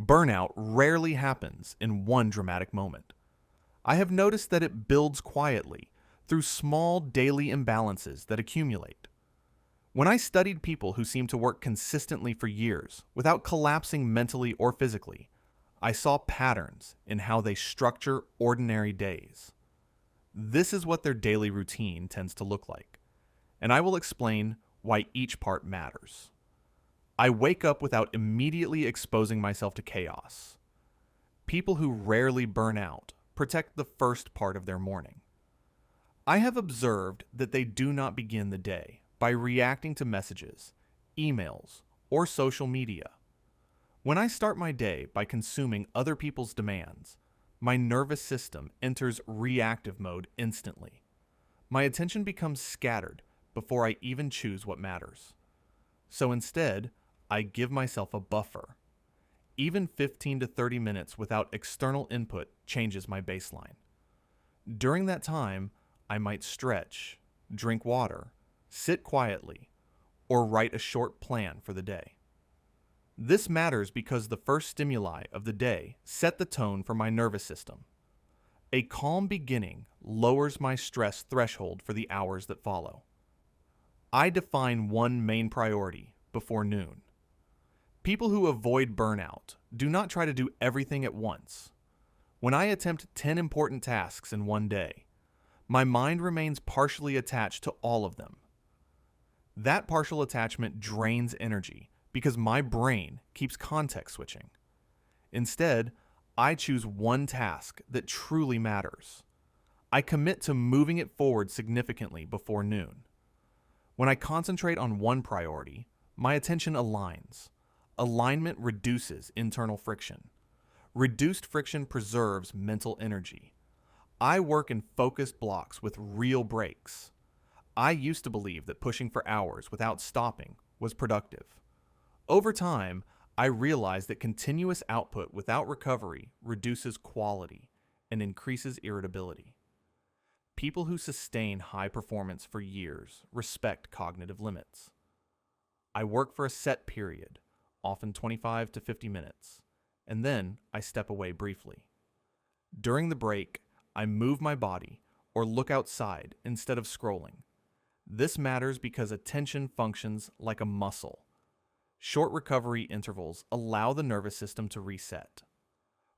Burnout rarely happens in one dramatic moment. I have noticed that it builds quietly through small daily imbalances that accumulate. When I studied people who seemed to work consistently for years without collapsing mentally or physically, I saw patterns in how they structure ordinary days. This is what their daily routine tends to look like, and I will explain why each part matters. I wake up without immediately exposing myself to chaos. People who rarely burn out protect the first part of their morning. I have observed that they do not begin the day by reacting to messages, emails, or social media. When I start my day by consuming other people's demands, my nervous system enters reactive mode instantly. My attention becomes scattered before I even choose what matters. So instead, I give myself a buffer. Even 15 to 30 minutes without external input changes my baseline. During that time, I might stretch, drink water, sit quietly, or write a short plan for the day. This matters because the first stimuli of the day set the tone for my nervous system. A calm beginning lowers my stress threshold for the hours that follow. I define one main priority before noon. People who avoid burnout do not try to do everything at once. When I attempt 10 important tasks in one day, my mind remains partially attached to all of them. That partial attachment drains energy because my brain keeps context switching. Instead, I choose one task that truly matters. I commit to moving it forward significantly before noon. When I concentrate on one priority, my attention aligns. Alignment reduces internal friction. Reduced friction preserves mental energy. I work in focused blocks with real breaks. I used to believe that pushing for hours without stopping was productive. Over time, I realized that continuous output without recovery reduces quality and increases irritability. People who sustain high performance for years respect cognitive limits. I work for a set period, often 25 to 50 minutes, and then I step away briefly. During the break, I move my body or look outside instead of scrolling. This matters because attention functions like a muscle. Short recovery intervals allow the nervous system to reset.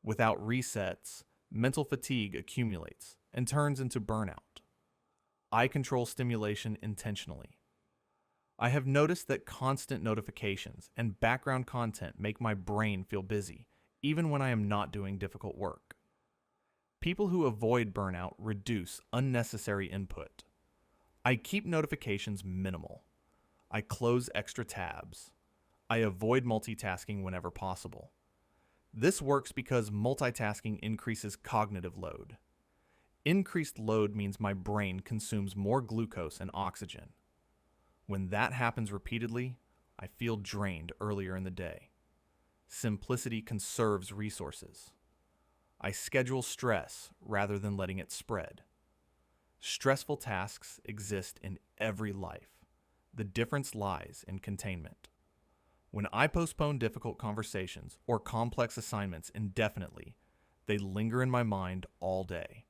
Without resets, mental fatigue accumulates and turns into burnout. I control stimulation intentionally. I have noticed that constant notifications and background content make my brain feel busy, even when I am not doing difficult work. People who avoid burnout reduce unnecessary input. I keep notifications minimal. I close extra tabs. I avoid multitasking whenever possible. This works because multitasking increases cognitive load. Increased load means my brain consumes more glucose and oxygen. When that happens repeatedly, I feel drained earlier in the day. Simplicity conserves resources. I schedule stress rather than letting it spread. Stressful tasks exist in every life. The difference lies in containment. When I postpone difficult conversations or complex assignments indefinitely, they linger in my mind all day.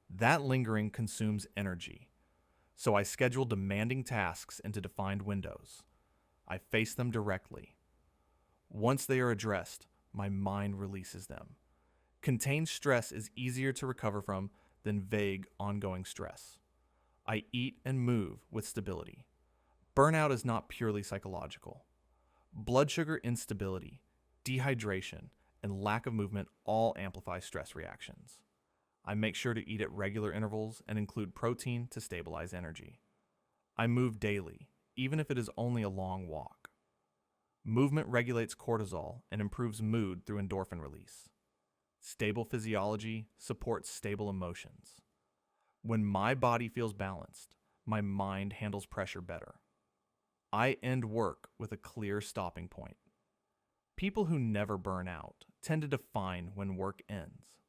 That lingering consumes energy. So I schedule demanding tasks into defined windows. I face them directly. Once they are addressed, my mind releases them. Contained stress is easier to recover from than vague, ongoing stress. I eat and move with stability. Burnout is not purely psychological. Blood sugar instability, dehydration, and lack of movement all amplify stress reactions. I make sure to eat at regular intervals and include protein to stabilize energy. I move daily, even if it is only a long walk. Movement regulates cortisol and improves mood through endorphin release. Stable physiology supports stable emotions. When my body feels balanced, my mind handles pressure better. I end work with a clear stopping point. People who never burn out tend to define when work ends.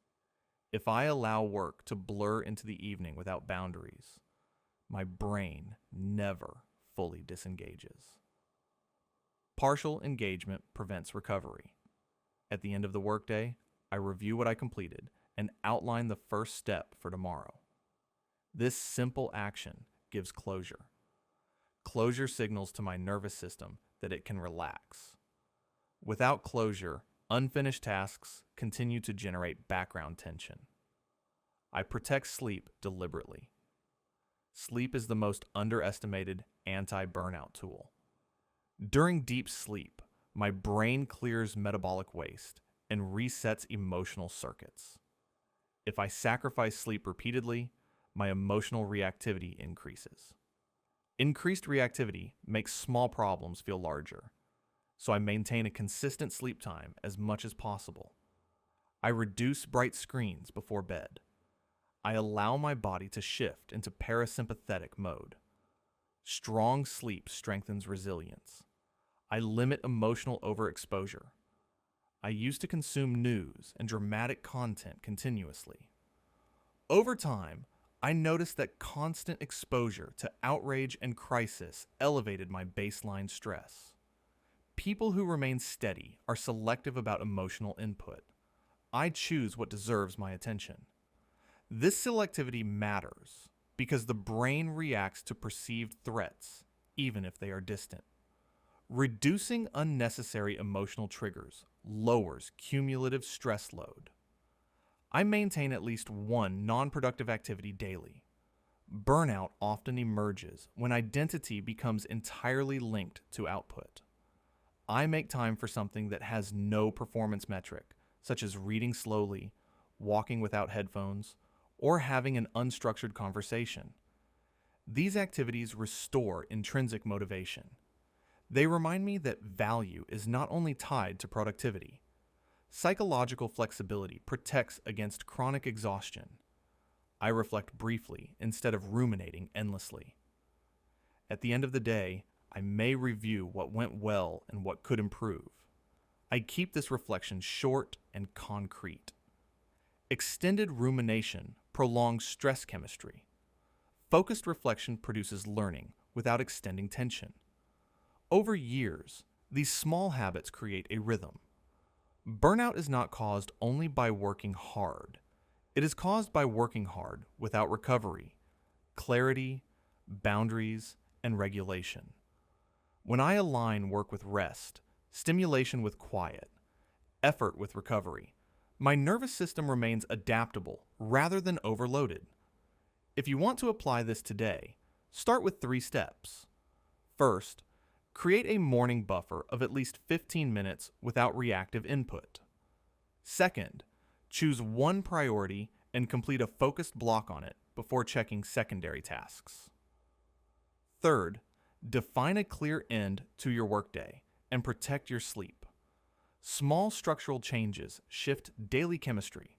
If I allow work to blur into the evening without boundaries, my brain never fully disengages. Partial engagement prevents recovery. At the end of the workday, I review what I completed and outline the first step for tomorrow. This simple action gives closure. Closure signals to my nervous system that it can relax. Without closure, unfinished tasks continue to generate background tension. I protect sleep deliberately. Sleep is the most underestimated anti-burnout tool. During deep sleep, my brain clears metabolic waste and resets emotional circuits. If I sacrifice sleep repeatedly, my emotional reactivity increases. Increased reactivity makes small problems feel larger, so I maintain a consistent sleep time as much as possible. I reduce bright screens before bed. I allow my body to shift into parasympathetic mode. Strong sleep strengthens resilience. I limit emotional overexposure. I used to consume news and dramatic content continuously. Over time, I noticed that constant exposure to outrage and crisis elevated my baseline stress. People who remain steady are selective about emotional input. I choose what deserves my attention. This selectivity matters because the brain reacts to perceived threats, even if they are distant. Reducing unnecessary emotional triggers lowers cumulative stress load. I maintain at least one non-productive activity daily. Burnout often emerges when identity becomes entirely linked to output. I make time for something that has no performance metric, such as reading slowly, walking without headphones, or having an unstructured conversation. These activities restore intrinsic motivation. They remind me that value is not only tied to productivity. Psychological flexibility protects against chronic exhaustion. I reflect briefly instead of ruminating endlessly. At the end of the day, I may review what went well and what could improve. I keep this reflection short and concrete. Extended rumination prolongs stress chemistry. Focused reflection produces learning without extending tension. Over years, these small habits create a rhythm. Burnout is not caused only by working hard. It is caused by working hard without recovery, clarity, boundaries, and regulation. When I align work with rest, stimulation with quiet, effort with recovery, my nervous system remains adaptable rather than overloaded. If you want to apply this today, start with 3 steps. First, create a morning buffer of at least 15 minutes without reactive input. Second, choose one priority and complete a focused block on it before checking secondary tasks. Third, define a clear end to your workday and protect your sleep. Small structural changes shift daily chemistry.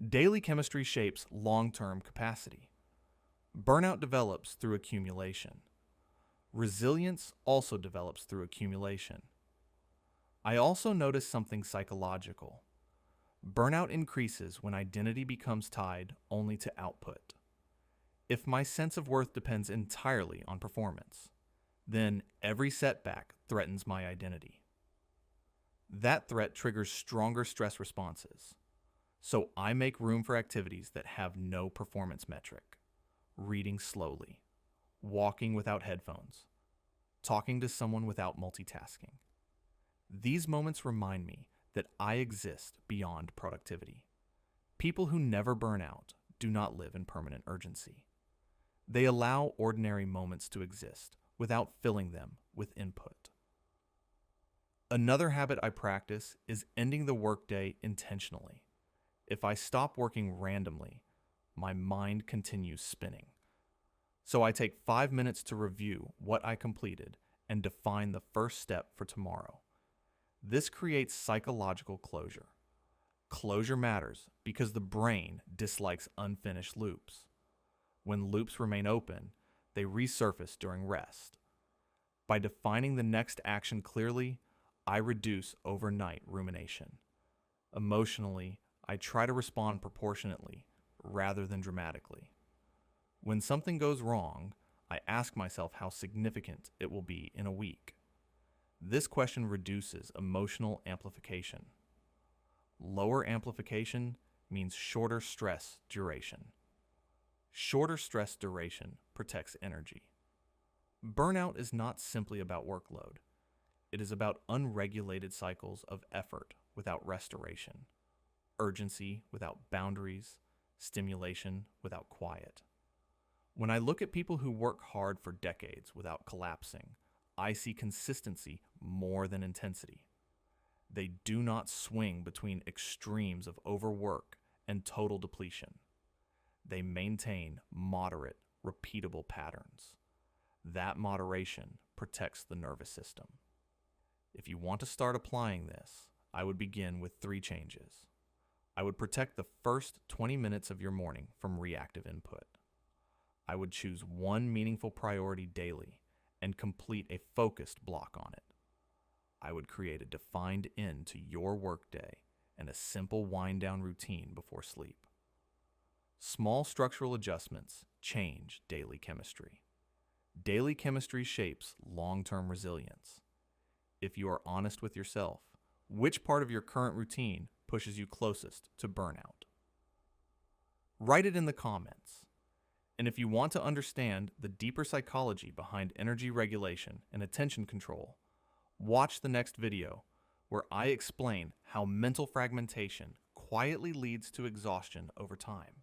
Daily chemistry shapes long-term capacity. Burnout develops through accumulation. Resilience also develops through accumulation. I also notice something psychological. Burnout increases when identity becomes tied only to output. If my sense of worth depends entirely on performance, then every setback threatens my identity. That threat triggers stronger stress responses. So I make room for activities that have no performance metric. Reading slowly, walking without headphones, talking to someone without multitasking. These moments remind me that I exist beyond productivity. People who never burn out do not live in permanent urgency. They allow ordinary moments to exist without filling them with input. Another habit I practice is ending the workday intentionally. If I stop working randomly, my mind continues spinning. So I take 5 minutes to review what I completed and define the first step for tomorrow. This creates psychological closure. Closure matters because the brain dislikes unfinished loops. When loops remain open, they resurface during rest. By defining the next action clearly, I reduce overnight rumination. Emotionally, I try to respond proportionately rather than dramatically. When something goes wrong, I ask myself how significant it will be in a week. This question reduces emotional amplification. Lower amplification means shorter stress duration. Shorter stress duration protects energy. Burnout is not simply about workload. It is about unregulated cycles of effort without restoration, urgency without boundaries, stimulation without quiet. When I look at people who work hard for decades without collapsing, I see consistency more than intensity. They do not swing between extremes of overwork and total depletion. They maintain moderate, repeatable patterns. That moderation protects the nervous system. If you want to start applying this, I would begin with 3 changes. I would protect the first 20 minutes of your morning from reactive input. I would choose one meaningful priority daily and complete a focused block on it. I would create a defined end to your workday and a simple wind-down routine before sleep. Small structural adjustments change daily chemistry. Daily chemistry shapes long-term resilience. If you are honest with yourself, which part of your current routine pushes you closest to burnout? Write it in the comments. And if you want to understand the deeper psychology behind energy regulation and attention control, watch the next video where I explain how mental fragmentation quietly leads to exhaustion over time.